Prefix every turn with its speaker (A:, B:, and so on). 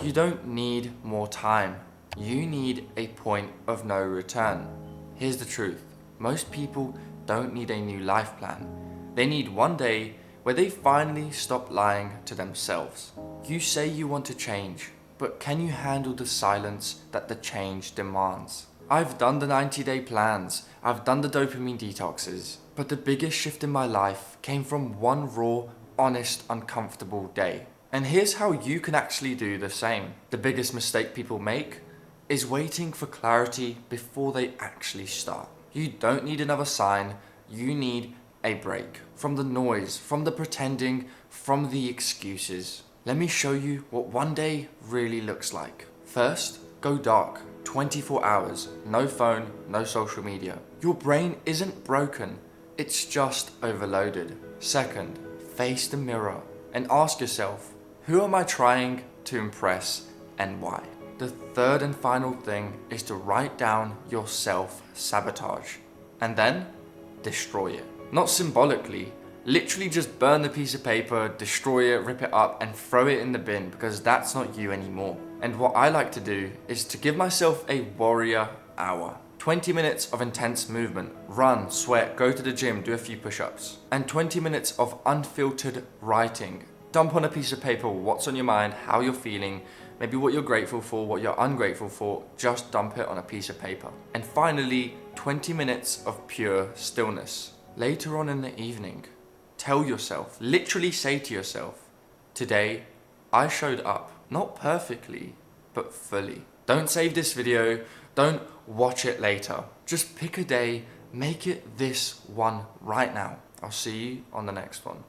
A: You don't need more time. You need a point of no return. Here's the truth. Most people don't need a new life plan. They need one day where they finally stop lying to themselves. You say you want to change, but can you handle the silence that the change demands? I've done the 90-day plans, I've done the dopamine detoxes, but the biggest shift in my life came from one raw, honest, uncomfortable day. And here's how you can actually do the same. The biggest mistake people make is waiting for clarity before they actually start. You don't need another sign, you need a break from the noise, from the pretending, from the excuses. Let me show you what one day really looks like. First, go dark. 24 hours, no phone, no social media. Your brain isn't broken, it's just overloaded. Second, face the mirror and ask yourself, who am I trying to impress and why? The third and final thing is to write down your self-sabotage and then destroy it. Not symbolically, literally just burn the piece of paper, destroy it, rip it up and throw it in the bin because that's not you anymore. And what I like to do is to give myself a warrior hour. 20 minutes of intense movement, run, sweat, go to the gym, do a few push-ups. And 20 minutes of unfiltered writing. Dump on a piece of paper what's on your mind, how you're feeling, maybe what you're grateful for, what you're ungrateful for, just dump it on a piece of paper. And finally, 20 minutes of pure stillness. Later on in the evening, tell yourself, literally say to yourself, today I showed up, not perfectly, but fully. Don't save this video, don't watch it later. Just pick a day, make it this one right now. I'll see you on the next one.